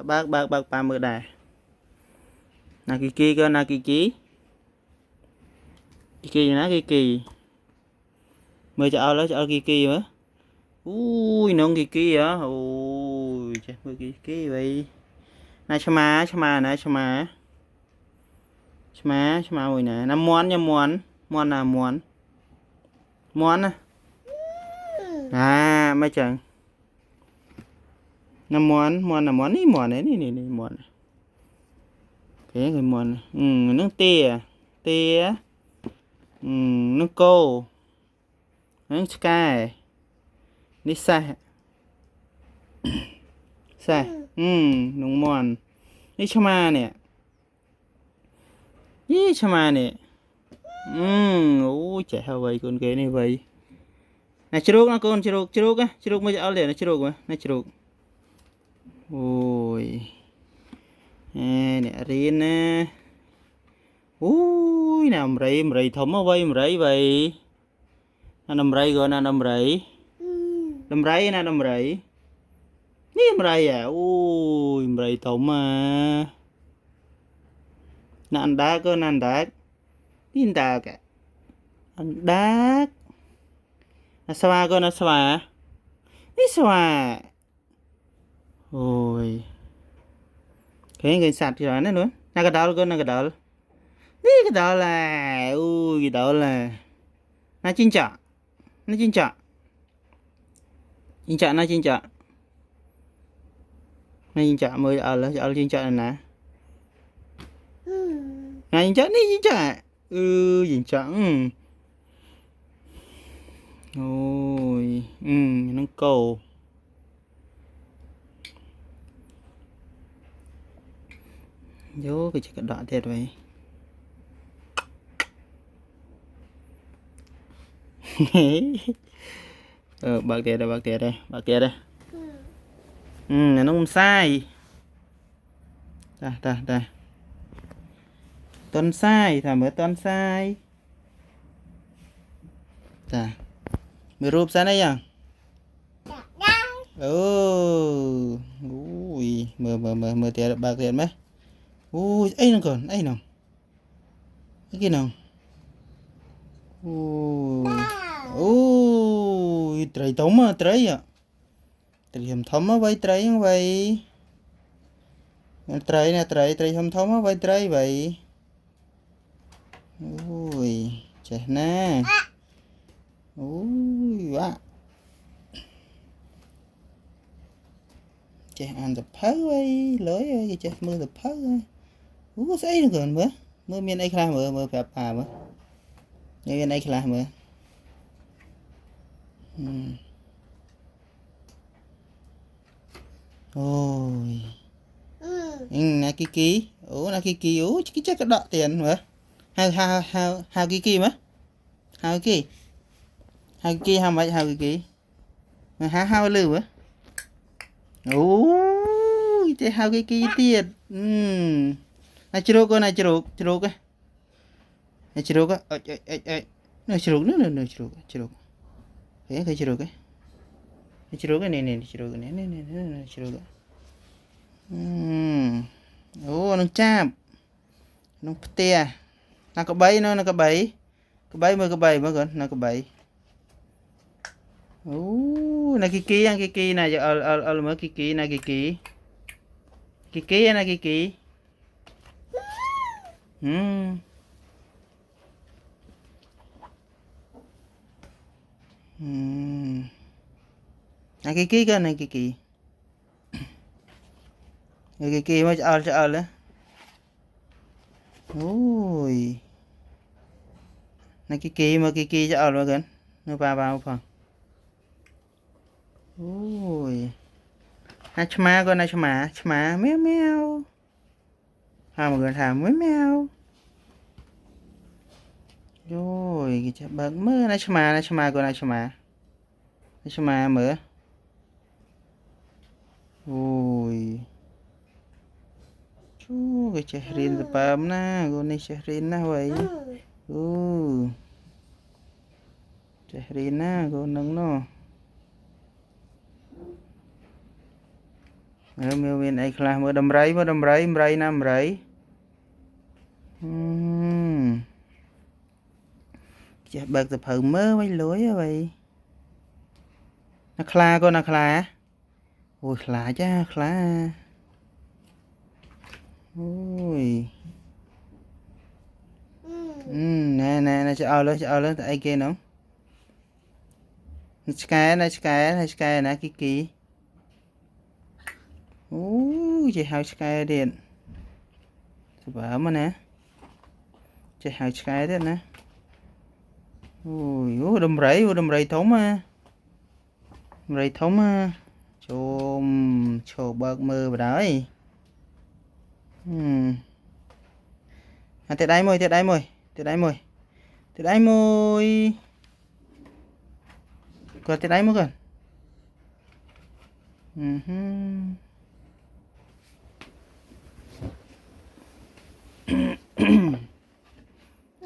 bác ba mươi đài nà kiki cơ nà kiki ná kiki mới cho ao kiki mà ui nó kiki á ui trời mới kiki vậy nà chama mùi nè năm món nha món là món à mấy chẳng năm món là món ấy món món cái người món nước tia nước cô nước sky đi xa nung món đi chama nè ui trẻ hao vậy con cái này vậy này chiruk nó con chiruk á chiruk mới áo liền nó chiruk mà này chiruk ui nè riêng nè ui nào mày thấm ở vậy vậy nằm rây gọi là nằm rây nè nằm rây ní mày à ui mày thấm mà nè ăn đá tin ta cả ăn đá sao con sao đi sao ôi cái sạt rồi nữa nè cái đó con nè cái đó đi cái đó là ui cái đó là nó chín chả nó chín chả mới ở chín chả nè này chín chả chín chả ôi nó cầu vô cái chiếc đỏ thiệt vậy bạc tiền đây nó không sai đây tuần sai thả mới tuần sai mới rụp sai này à ui mở tiền bạc tiền mấy ui ấy nó còn ấy nào cái nào ui trời tống mà trời à trời hầm thấm á vậy trời không vậy trời hầm thấm á vậy trời vậy ui trời nè ui quá trời ăn tập phớ vậy lưỡi vậy trời mưa tập phớ ui sao ấy nó còn mưa miền ấy khai mưa phèp mà miền ấy khai mưa ôi nè kiki nè kiki cái chắc cái đọ tiền mà hao kiki mà hao kiki hao mấy hao kiki mà hao lư mà cái hao kiki tiền này chiruk á này chiruk á này chiruk á này chiruk nữa chiruk cái chiruk ấy chiruk cái này chiruk cái này chiruk nó chạm nó tia nó có bẫy mà gần nó có bẫy này kiki này ở mới kiki này kiki này kiki này kiki cơ này kiki mới cho nữa ui này kiki cho mà gần nó ba phần ui này chama con này chama meo mà gần thả meo rồi cái chả bật mơ này chama con này chama mở ui chú cái chehrin tapam na con chehrin na vậy chehrin na con nâng nó mưa bên ấy là mưa đầm rấy nam rấy chả bạc tập hở mơ mấy lối vậy nó khla con nó khla ôi khla cha khla ôi nè nè nè cho ao lên tại kia nó sky nè kiki ôi chị hao sky điện bảo mà nè chị hao sky đấy nè ôi đầm rẫy thống mà chôm cho bạc mơ vào đấy tiệt đáy môi còn tiệt đáy môi gần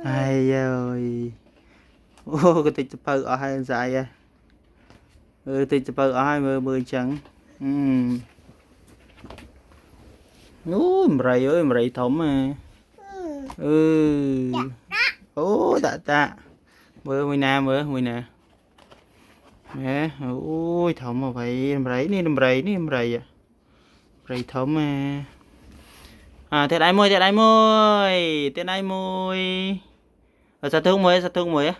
ai ơi ô cái tịch phơ ở hai dài à tịch phơ ở hai mươi trắng mày ơi mày thống mà ô tạ mười nè nè ôi thống mà vậy mày đi mày à mày thống mà tiệt đáy môi xả thuốc mới á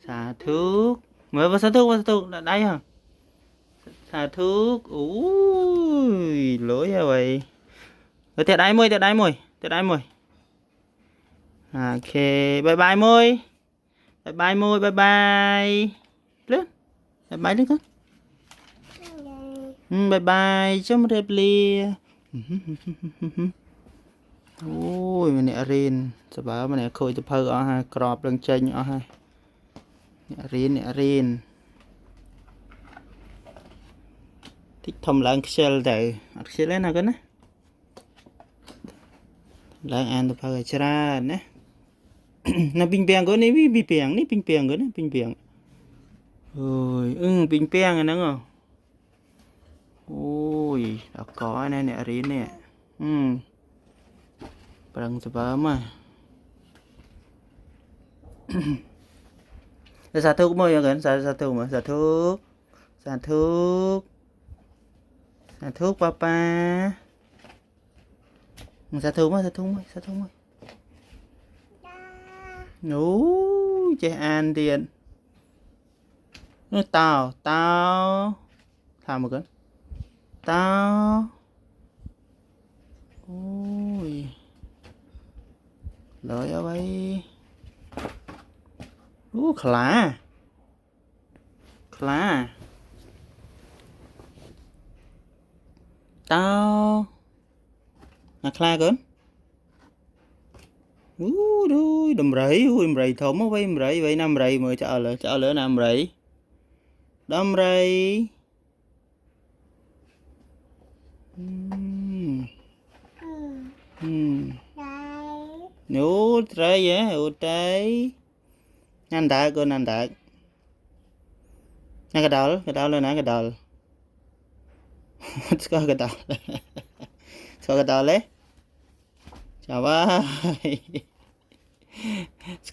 xả thuốc mới vào xả thuốc đáy hả xả thuốc ui lỗi à vậy tiệt đáy môi ok bye bye môi bye bye lên con bye bye chấm đẹp lia ôi mình nè rin sẽ bảo mình nè khôi tập phơ ở hai crop đang chênh ở hai nè rin thích thầm lang shell để shell lên nào cái nè lang ăn tập phơ chả nè nó ping peng cái này ping peng cái nè ôi ping peng này nè ôi đã có nè rin nè Parang sebab mah. Satu mau ya kan? Satu papa. Satu mah. Trẻ an tiền. Nó tao. Thả một cái. Tao. Ôi. Lợi ở đây khla tao khla cấn đuôi đầm rẫy thốn ở đây vậy năm rẫy mới chợ lỡ năm rẫy đâm rẫy nụ trái á trái nhanh đại nhanh cái đầu lên cái đầu có cái đầu lấy chào bye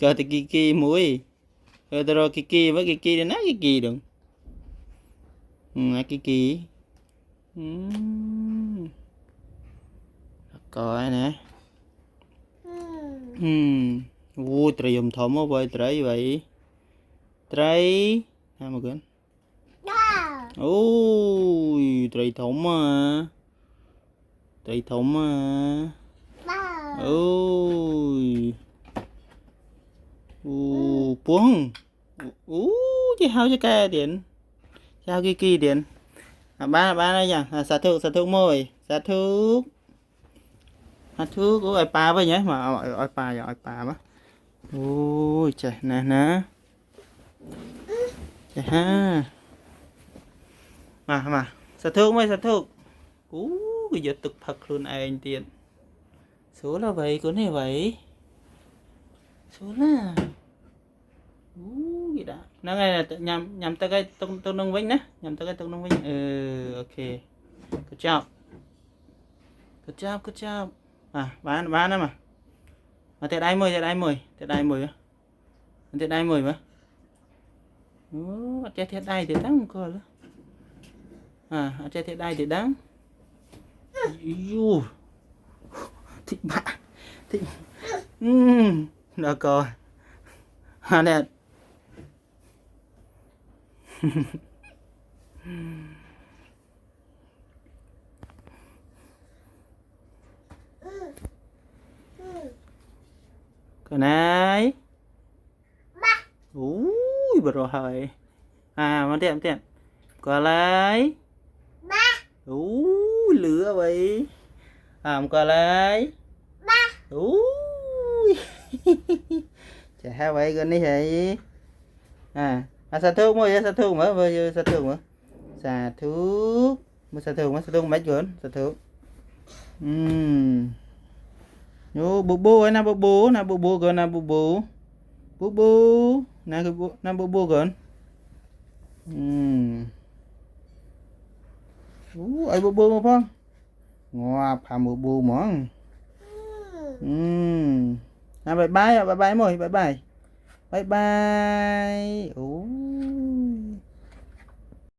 có thì kiki mũi rồi kiki với kiki để nát kiki đừng kiki coi nè ui trời dùm thơm quá vậy trời hai một cái ui trời thơm mà ui buông chứ hao cho cái điện sao kia điện ba đây nha xả thuốc môi xả thuốc của ai pa với nhé mà ai pa mà ôi trời nè trời ha mà xả thuốc bây giờ thực thật luôn anh tiền số là vậy của này vậy số là gì đã nó ngay là nhằm tới cái tông nông vĩnh nhé ok good job good job. Bán đó mà. Thiệt ai mười á. Thiệt ai mười mà. Chết thiệt ai thì đáng coi nữa. Chết thiệt ai thì đáng. Yêu. Thịt bạ. Thịt. Đó coi. Nè. Cái này. Ui, berrohai. Mantap. Kau lai. Lửa vậy. Kau lai. Chả vậy gần đi vậy. Xà thuốc mua xà thuốc mở vừa xà thuốc mở. Xà thuốc. Mua xà thuốc mấy gần xà thuốc. Yo bobo na bobo gần na bobo. Bobo na bobo gần. Ai bobo mà phong. Ngoa phàm bobo mong. Bye bye mồi bye bye. Bye bye.